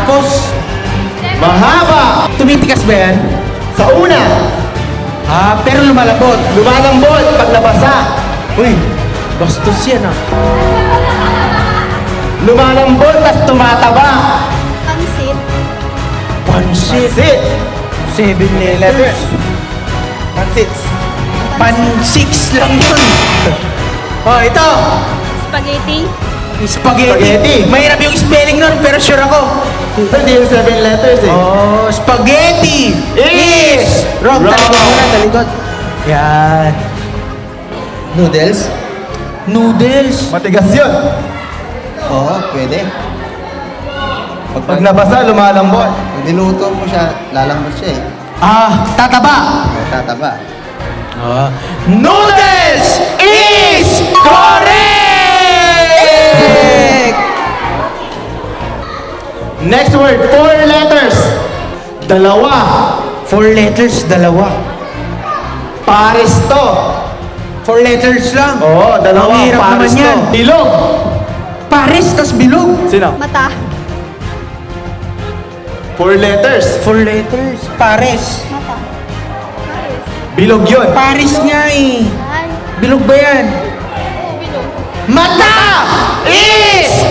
Tapos, Mahaba. tumitikas ba yan? Sa una, Pero lumalabot. lumalambot pag nabasa. Uy, bastos yan ah. Lumalambot, tas tumataba. Pansit. Pansit. Sit. 7 letters. Pansits. Pan-6 lang yun. Oh, ito. Spaghetti. Spaghetti. Spaghetti. Mahirap yung spelling nun, pero sure ako. Hindi yung 7 letters eh. Oh, spaghetti is wrong. Wrong. Talikod muna, talikod. Yan. Noodles? Noodles. Matigas yun. Oo, pwede. Pag nabasa, lumalambot. Pag niluto mo siya, lalambot siya eh. Tataba. Tataba. Noodles is correct! Next word, 4 letters. Dalawa. 4 letters, dalawa. Pares to. 4 letters lang. Oo, dalawa. Ang hirap Pares naman yan. to. Bilog. Pares, tas bilog. Sino? Mata. 4 letters. 4 letters, pares. Mata. Bilog yun. Pares nga eh. Ay. Bilog ba yan? Bilog. Mata is